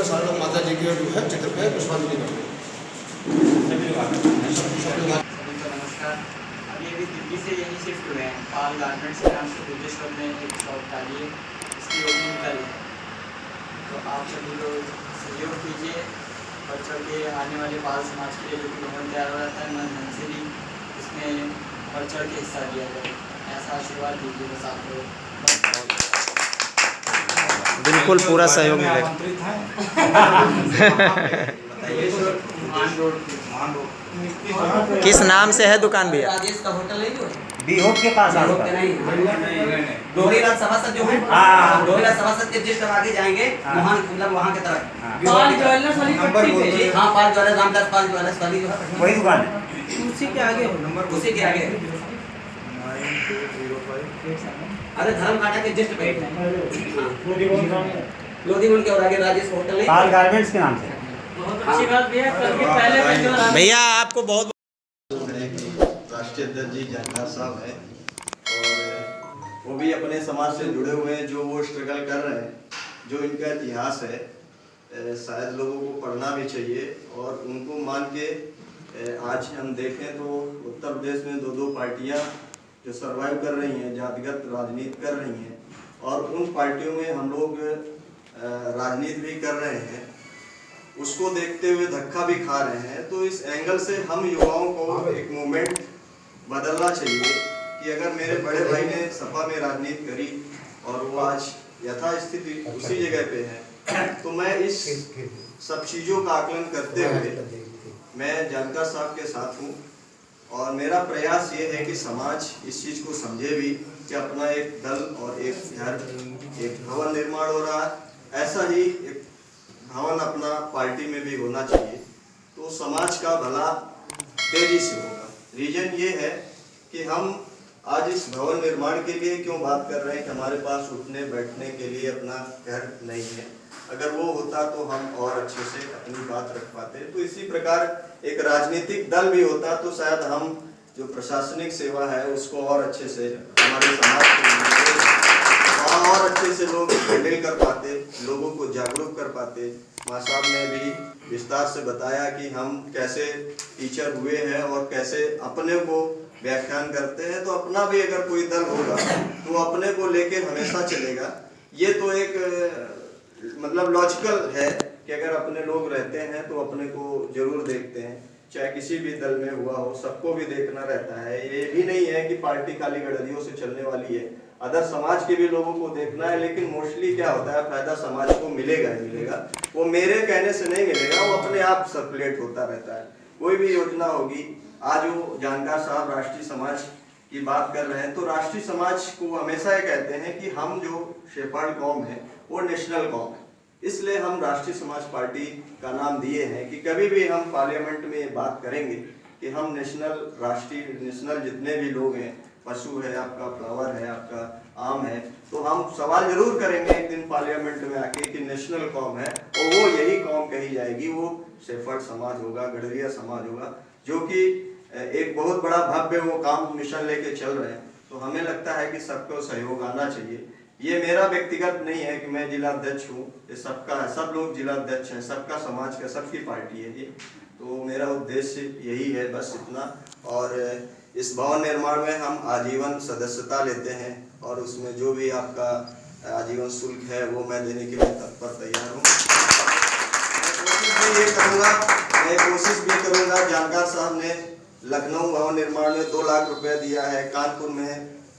में सारे लोग माता जी के जो है चित्र पे पुष्पांजलि नमस्कार। अभी दिल्ली से यहीं शिफ्ट हुए हैं। पाल गारमेंट्स के नाम से बुद्धेश्वर में एक शॉप डाली है, इसकी ओपनिंग कल है। तो आप सभी लोग सहयोग कीजिए, बढ़ चढ़ के आने वाले बाल समाज के लिए जो कि भवन तैयार हो जाता है, मन से भी इसमें बढ़ चढ़ के हिस्सा दिया जाए, ऐसा आशीर्वाद दीजिए बस आप लोग। बिल्कुल पूरा सहयोग मिलेगा। किस नाम से है दुकान भैया? राजेश का होटल है जो बीहोप के पास डोरीलाल सभासद जो है, डोरीलाल सभासद के जस्ट आगे जाएंगे, वहाँ मतलब वहाँ की तरफ पाल ज्वेलर्स वाली पट्टी पे। हाँ, पाल ज्वेलर्स, रामदास पाल ज्वेलर्स वाली जो है वही दुकान है। उसी के आगे नंबर, उसी के आगे। अरे धर्म कांटा के जस्ट पे लोधीमन के और आगे राजेश होटल है, पाल गारमेंट्स के नाम से। बहुत अच्छी बात भैया, कल के पहले भैया आपको बहुत राष्ट्रीय अध्यक्ष जी जानकार साहब हैं और वो भी अपने समाज से जुड़े हुए हैं। जो वो स्ट्रगल कर रहे हैं, जो इनका इतिहास है, शायद लोगों को पढ़ना भी चाहिए। और उनको मान के आज हम देखें तो उत्तर प्रदेश में दो पार्टियां जो सर्वाइव कर रही हैं, जातिगत राजनीति कर रही हैं, और उन पार्टियों में हम लोग राजनीति भी कर रहे हैं, उसको देखते हुए धक्का भी खा रहे हैं। तो इस एंगल से हम युवाओं को एक मूवमेंट बदलना चाहिए कि अगर मेरे बड़े भाई ने सपा में राजनीति करी और वो आज यथास्थिति उसी जगह पे है, तो मैं इस सब चीज़ों का आकलन करते हुए मैं जानकार साहब के साथ हूँ। और मेरा प्रयास ये है कि समाज इस चीज़ को समझे भी कि अपना एक दल और एक घर, एक भवन निर्माण हो रहा है, ऐसा ही एक भवन अपना पार्टी में भी होना चाहिए, तो समाज का भला तेजी से होगा। रीजन ये है कि हम आज इस भवन निर्माण के लिए क्यों बात कर रहे हैं कि हमारे पास उठने बैठने के लिए अपना घर नहीं है। अगर वो होता तो हम और अच्छे से अपनी बात रख पाते। तो इसी प्रकार एक राजनीतिक दल भी होता तो शायद हम जो प्रशासनिक सेवा है उसको और अच्छे से हमारे समाज को और अच्छे से लोग हैंडल कर पाते, लोगों को जागरूक कर पाते। माँ साहब ने भी विस्तार से बताया कि हम कैसे टीचर हुए हैं और कैसे अपने को व्याख्यान करते हैं। तो अपना भी अगर कोई दल होगा तो अपने को लेके हमेशा चलेगा। ये तो एक मतलब लॉजिकल है कि अगर अपने लोग रहते हैं तो अपने को जरूर देखते हैं, चाहे किसी भी दल में हुआ हो, सबको भी देखना रहता है। ये भी नहीं है कि पार्टी खाली गड़रियों से चलने वाली है, अदर समाज के भी लोगों को देखना है। लेकिन मोस्टली क्या होता है, फायदा समाज को मिलेगा ही मिलेगा, वो मेरे कहने से नहीं मिलेगा, वो अपने आप सर्कुलेट होता रहता है। कोई भी योजना होगी, आज वो जानकार साहब राष्ट्रीय समाज की बात कर रहे हैं, तो राष्ट्रीय समाज को हमेशा ये कहते हैं कि हम जो शेफर्ड कौम है वो नेशनल कौम है। इसलिए हम राष्ट्रीय समाज पार्टी का नाम दिए हैं कि कभी भी हम पार्लियामेंट में ये बात करेंगे कि हम नेशनल, राष्ट्रीय, नेशनल जितने भी लोग हैं, पशु है आपका, फ्लावर है आपका, आम है, तो हम सवाल जरूर करेंगे एक दिन पार्लियामेंट में आके कि नेशनल कौम है, और वो यही कौम कही जाएगी, वो शेफर्ड समाज होगा, गडरिया समाज होगा, जो कि एक बहुत बड़ा भव्य वो काम मिशन लेके चल रहे हैं। तो हमें लगता है कि सबको सहयोग आना चाहिए। ये मेरा व्यक्तिगत नहीं है कि मैं जिला अध्यक्ष हूँ, ये सबका है, सब लोग जिला अध्यक्ष हैं, सबका समाज का, सबकी पार्टी है ये। तो मेरा उद्देश्य यही है, बस इतना। और इस भवन निर्माण में हम आजीवन सदस्यता लेते हैं और उसमें जो भी आपका आजीवन शुल्क है वो मैं देने के लिए तत्पर तैयार हूँ। मैं कोशिश भी करूँगा। जानकार साहब ने लखनऊ भवन निर्माण में 2 लाख रुपए दिया है, कानपुर में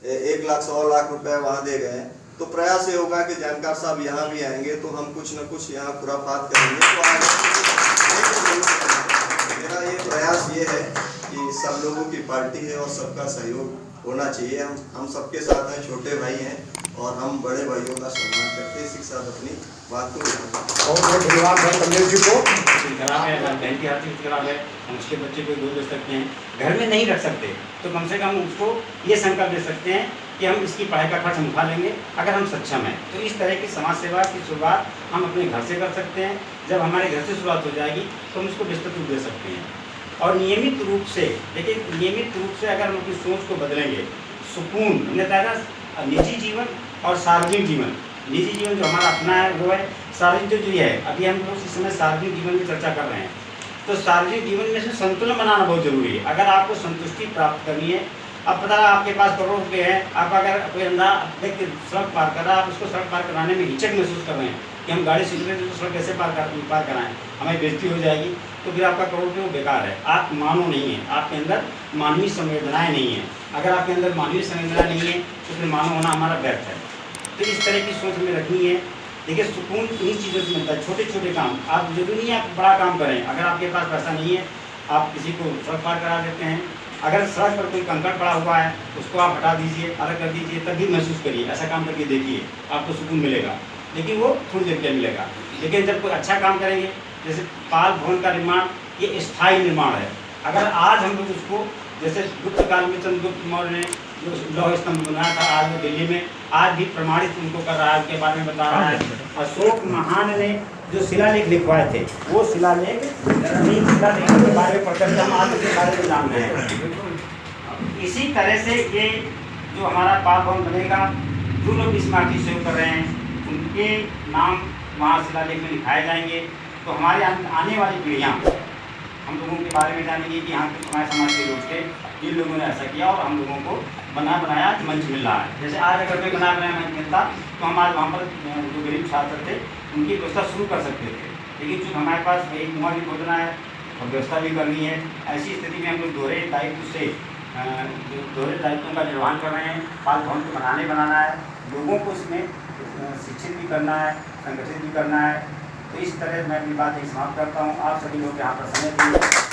1,100,000 लाख रुपए वहाँ दे गए हैं। तो प्रयास ये होगा कि जानकार साहब यहाँ भी आएंगे तो हम कुछ न कुछ यहाँ खुराफात करेंगे। तो मेरा ये प्रयास ये है कि सब लोगों की पार्टी है और सबका सहयोग होना चाहिए। हम सबके साथ हैं, छोटे भाई हैं और हम बड़े भाइयों का सम्मान करते हैं। इसी के साथ अपनी बात को बहुत धन्यवाद है कमलेश जी को। बहन की आर्थिक खराब है, हम उसके बच्चे को दूध दे सकते हैं, घर में नहीं रख सकते तो कम से कम उसको ये संकल्प दे सकते हैं कि हम इसकी पढ़ाई का खर्च हम उठा लेंगे अगर हम सक्षम हैं। तो इस तरह की समाज सेवा की शुरुआत हम अपने घर से कर सकते हैं। जब हमारे घर से शुरुआत हो जाएगी तो हम उसको विस्तृत रूप दे सकते हैं। और नियमित रूप से, लेकिन नियमित रूप से अगर हम अपनी सोच को बदलेंगे, सुकून, हमने कहा था निजी जीवन और सार्वजनिक जीवन निजी जीवन जो हमारा अपना है वो है सार्वजनिक जो है। अभी हम लोग इस समय सार्वजनिक जीवन की चर्चा कर रहे हैं, तो सार्वजनिक जीवन में से संतुलन बनाना बहुत जरूरी है। अगर आपको संतुष्टि प्राप्त करनी है, अब पता है आपके पास करोड़ रुपये है, आप अगर कोई अंधा व्यक्ति सड़क पार कर रहा है, आप उसको सड़क पार कराने में हिचक महसूस कर रहे हैं कि हम गाड़ी सीख रहे थे तो सड़क कैसे पार कराएं, हमें बेइज्जती हो जाएगी, तो फिर आपका करोड़ रुपये बेकार है। आप मानव नहीं है, आपके अंदर मानवीय संवेदनाएं नहीं है। अगर आपके अंदर मानवीय संवेदना नहीं है तो फिर मानव होना हमारा व्यर्थ है। तो इस तरह की सोच हमें रखनी है। देखिए, सुकून इन्हीं चीज़ों से मिलता है, छोटे छोटे काम। आप जरूरी नहीं है आप बड़ा काम करें। अगर आपके पास पैसा नहीं है, आप किसी को सड़क पार करा देते हैं। अगर सड़क पर कोई कंकड़ पड़ा हुआ है, उसको आप हटा दीजिए, अलग कर दीजिए, तभी महसूस करिए। ऐसा काम करके देखिए, आपको सुकून मिलेगा, लेकिन वो थोड़ी देर के लिए मिलेगा। लेकिन जब कोई अच्छा काम करेंगे, जैसे पाल भवन का निर्माण, ये स्थायी निर्माण है। अगर आज हम लोग उसको, जैसे गुप्त काल में चंद्रगुप्त मौर्य ने जो लौह स्तंभ बनाया था, आज वो दिल्ली में आज भी प्रमाणित उनको कर रहा है, उसके बारे में बता रहा है। अशोक महान ने जो शिलालेख लिखवाए थे, वो शिलालेख के बारे में पढ़कर हम आज के बारे में जान रहे हैं। इसी तरह से ये जो हमारा पाल भवन बनेगा, जो लोग इस माटी से कर रहे हैं उनके नाम वहाँ शिलालेख में लिखाए जाएंगे। तो हमारे आने वाली पीढ़ियाँ हम लोगों के बारे में जानेंगे कि यहाँ के हमारे समाज के लोग थे, जिन लोगों ने ऐसा किया और हम लोगों को बनाया मंच मिल रहा है। जैसे आज अगर कोई बनाया मंच मिलता तो हम आज वहाँ पर जो गरीब छात्र थे उनकी व्यवस्था शुरू कर सकते थे। लेकिन चूँकि हमारे पास एक कुआं भी खोदना है और व्यवस्था भी करनी है, ऐसी स्थिति में हम लोग दोहरे दायित्वों का निर्वहन कर रहे हैं। पाल भवन को बनाना है, लोगों को इसमें शिक्षित भी करना है, संगठित भी करना है। तो इस तरह मैं अपनी बात यही समाप्त करता हूँ। आप सभी लोग यहाँ पर समय दिए।